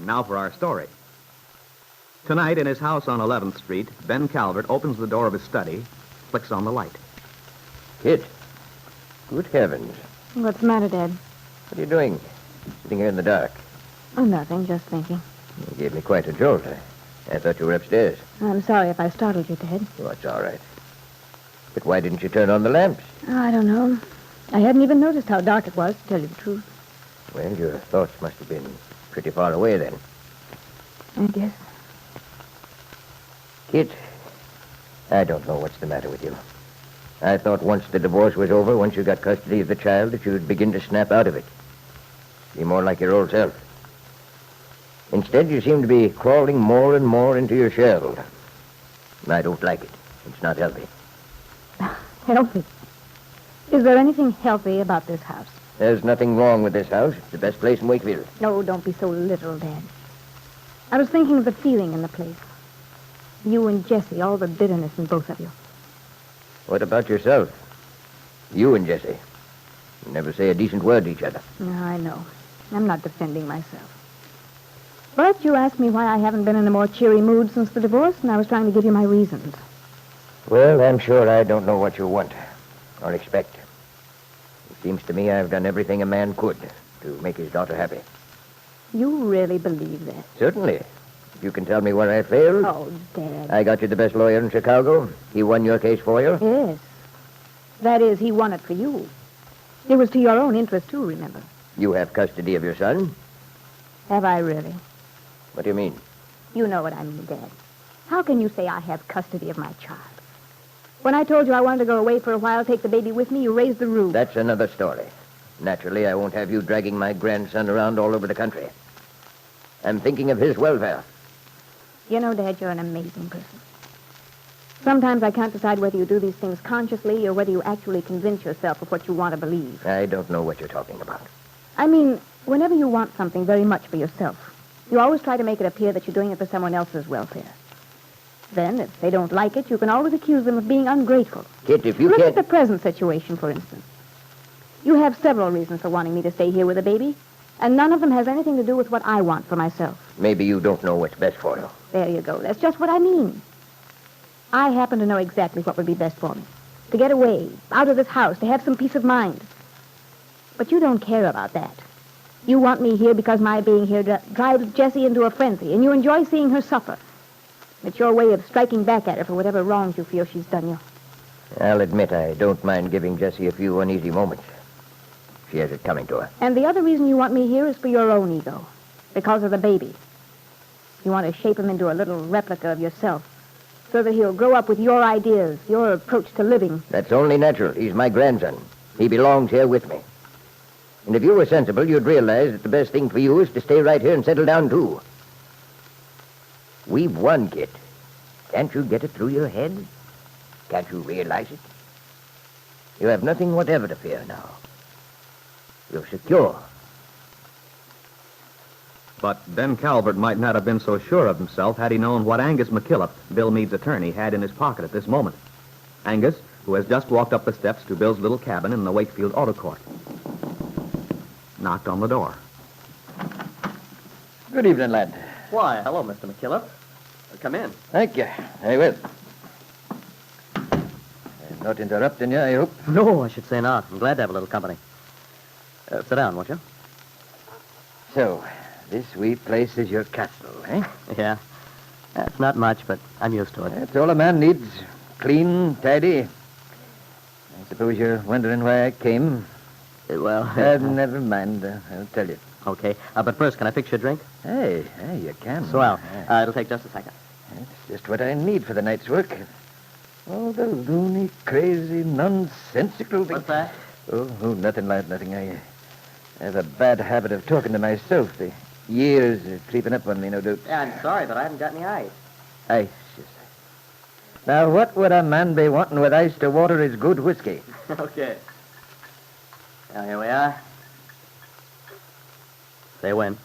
Now for our story. Tonight, in his house on 11th Street, Ben Calvert opens the door of his study, flicks on the light. Kit. Good heavens. What's the matter, Dad? What are you doing? Sitting here in the dark. Oh, nothing. Just thinking. You gave me quite a jolt. I thought you were upstairs. I'm sorry if I startled you, Dad. Oh, it's all right. But why didn't you turn on the lamps? Oh, I don't know. I hadn't even noticed how dark it was, to tell you the truth. Well, your thoughts must have been pretty far away then. I guess. Kit, I don't know what's the matter with you. I thought once the divorce was over, once you got custody of the child, that you'd begin to snap out of it. Be more like your old self. Instead, you seem to be crawling more and more into your shell. I don't like it. It's not healthy. Healthy? Is there anything healthy about this house? There's nothing wrong with this house. It's the best place in Wakefield. No, don't be so literal, Dad. I was thinking of the feeling in the place. You and Jessie, all the bitterness in both of you. What about yourself? You and Jessie. You never say a decent word to each other. No, I know. I'm not defending myself. But you asked me why I haven't been in a more cheery mood since the divorce, and I was trying to give you my reasons. Well, I'm sure I don't know what you want or expect. It seems to me I've done everything a man could to make his daughter happy. You really believe that? Certainly. If you can tell me where I failed. Oh, Dad. I got you the best lawyer in Chicago. He won your case for you. Yes. That is, he won it for you. It was to your own interest, too, remember? You have custody of your son. Have I really? What do you mean? You know what I mean, Dad. How can you say I have custody of my child? When I told you I wanted to go away for a while, take the baby with me, you raised the roof. That's another story. Naturally, I won't have you dragging my grandson around all over the country. I'm thinking of his welfare. You know, Dad, you're an amazing person. Sometimes I can't decide whether you do these things consciously or whether you actually convince yourself of what you want to believe. I don't know what you're talking about. I mean, whenever you want something very much for yourself, you always try to make it appear that you're doing it for someone else's welfare. Then, if they don't like it, you can always accuse them of being ungrateful. Kit, if you Look can't... at the present situation, for instance. You have several reasons for wanting me to stay here with the baby, and none of them has anything to do with what I want for myself. Maybe you don't know what's best for you. There you go. That's just what I mean. I happen to know exactly what would be best for me. To get away, out of this house, to have some peace of mind. But you don't care about that. You want me here because my being here drives Jessie into a frenzy, and you enjoy seeing her suffer. It's your way of striking back at her for whatever wrongs you feel she's done you. I'll admit I don't mind giving Jessie a few uneasy moments. She has it coming to her. And the other reason you want me here is for your own ego. Because of the baby. You want to shape him into a little replica of yourself. So that he'll grow up with your ideas, your approach to living. That's only natural. He's my grandson. He belongs here with me. And if you were sensible, you'd realize that the best thing for you is to stay right here and settle down, too. We've won, Kit. Can't you get it through your head? Can't you realize it? You have nothing whatever to fear now. You're secure. But Ben Calvert might not have been so sure of himself had he known what Angus McKillop, Bill Meade's attorney, had in his pocket at this moment. Angus, who has just walked up the steps to Bill's little cabin in the Wakefield Auto Court. Knocked on the door. Good evening, lad. Why, hello, Mr. McKillop. Come in. Thank you. I will. I'm not interrupting you, I hope. No, I should say not. I'm glad to have a little company. Sit down, won't you? So, this wee place is your castle, eh? Yeah. It's not much, but I'm used to it. That's all a man needs. Clean, tidy. I suppose you're wondering why I came. Well... Never mind. I'll tell you. Okay. But first, can I fix you a drink? Hey, you can. Swell. It'll take just a second. That's just what I need for the night's work. All the loony, crazy, nonsensical things. What's that? Oh, nothing, lad, nothing. I have a bad habit of talking to myself. The years are creeping up on me, no doubt. Yeah, I'm sorry, but I haven't got any ice. Ice, you say. Now, what would a man be wanting with ice to water his good whiskey? Okay. Now, here we are. Say when.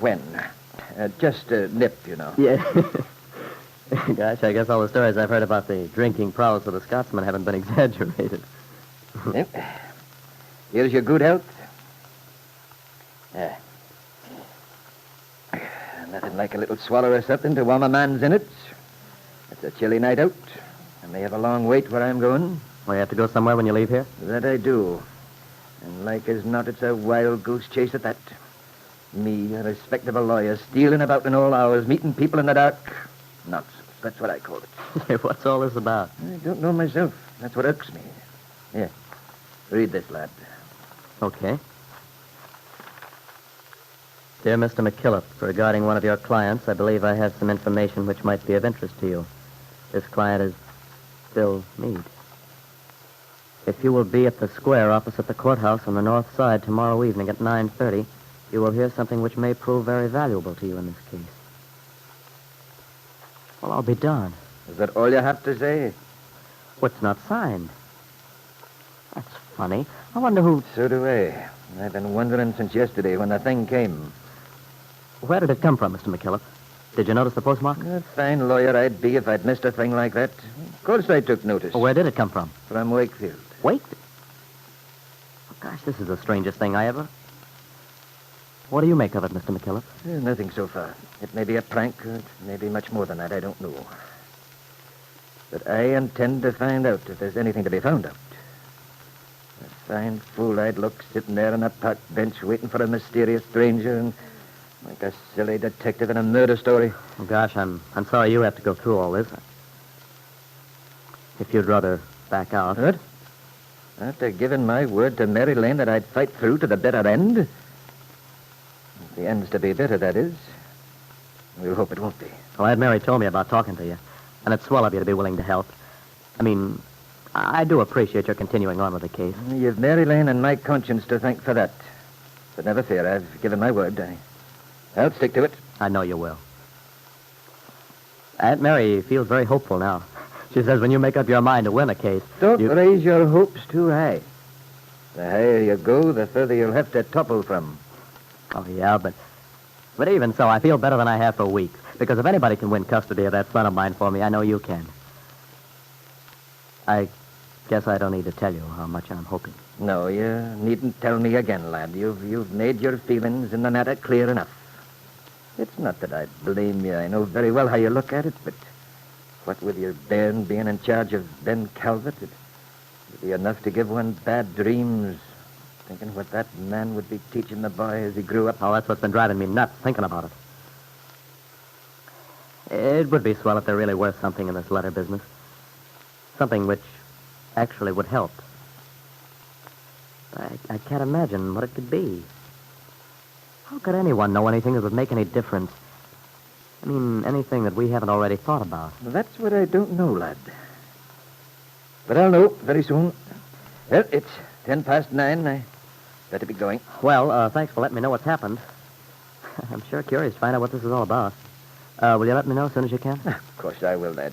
When? Just a nip, you know. Yeah. Gosh, I guess all the stories I've heard about the drinking prowess of the Scotsman haven't been exaggerated. Yep. Here's your good health. Yeah. Nothing like a little swallow or something to warm a man's in it. It's a chilly night out. I may have a long wait where I'm going. Well, you have to go somewhere when you leave here? That I do. And like as not, it's a wild goose chase at that. Me, a respectable lawyer, stealing about in all hours, meeting people in the dark. Nonsense. That's what I call it. What's all this about? I don't know myself. That's what irks me. Here. Read this, lad. Okay. Dear Mr. McKillop, regarding one of your clients, I believe I have some information which might be of interest to you. This client is Bill Meade. If you will be at the square opposite the courthouse on the north side tomorrow evening at 9:30, you will hear something which may prove very valuable to you in this case. Well, I'll be darned. Is that all you have to say? What's not signed? That's funny. I wonder who... So do I. I've been wondering since yesterday when the thing came. Where did it come from, Mr. McKillop? Did you notice the postmark? A fine lawyer I'd be if I'd missed a thing like that. Of course I took notice. Well, where did it come from? From Wakefield. Wait. Oh, gosh, this is the strangest thing I ever... What do you make of it, Mr. McKillop? Nothing so far. It may be a prank, or it may be much more than that. I don't know. But I intend to find out if there's anything to be found out. A fine fool I'd look sitting there on a park bench waiting for a mysterious stranger and like a silly detective in a murder story. Oh, gosh, I'm sorry you have to go through all this. If you'd rather back out. What? After giving my word to Mary Lane that I'd fight through to the bitter end? If the end's to be bitter, that is. We'll hope it won't be. Well, Aunt Mary told me about talking to you, and it's swell of you to be willing to help. I mean, I do appreciate your continuing on with the case. You've Mary Lane and my conscience to thank for that. But never fear, I've given my word. I'll stick to it. I know you will. Aunt Mary feels very hopeful now. She says when you make up your mind to win a case... Don't raise your hopes too high. The higher you go, the further you'll have to topple from. Oh, yeah, but even so, I feel better than I have for weeks. Because if anybody can win custody of that son of mine for me, I know you can. I guess I don't need to tell you how much I'm hoping. No, you needn't tell me again, lad. You've made your feelings in the matter clear enough. It's not that I blame you. I know very well how you look at it, but what with your bairn being in charge of Ben Calvert, it'd be enough to give one bad dreams, thinking what that man would be teaching the boy as he grew up. Oh, that's what's been driving me nuts, thinking about it. It would be swell if there really were something in this letter business. Something which actually would help. I can't imagine what it could be. How could anyone know anything that would make any difference? I mean, anything that we haven't already thought about. That's what I don't know, lad. But I'll know very soon. Well, it's 9:10. I better be going. Well, thanks for letting me know what's happened. I'm sure curious to find out what this is all about. Will you let me know as soon as you can? Of course I will, lad.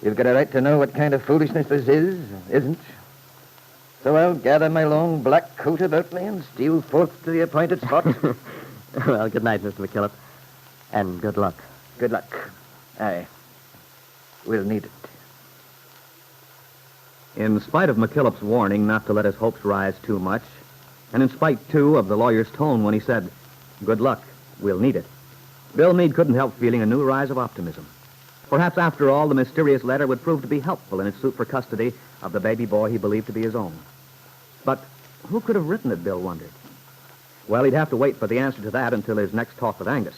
You've got a right to know what kind of foolishness this is, isn't? So I'll gather my long black coat about me and steal forth to the appointed spot. Well, good night, Mr. McKillop. And good luck. Good luck. Aye. We'll need it. In spite of McKillop's warning not to let his hopes rise too much, and in spite, too, of the lawyer's tone when he said, "Good luck, we'll need it," Bill Meade couldn't help feeling a new rise of optimism. Perhaps, after all, the mysterious letter would prove to be helpful in his suit for custody of the baby boy he believed to be his own. But who could have written it, Bill wondered? Well, he'd have to wait for the answer to that until his next talk with Angus.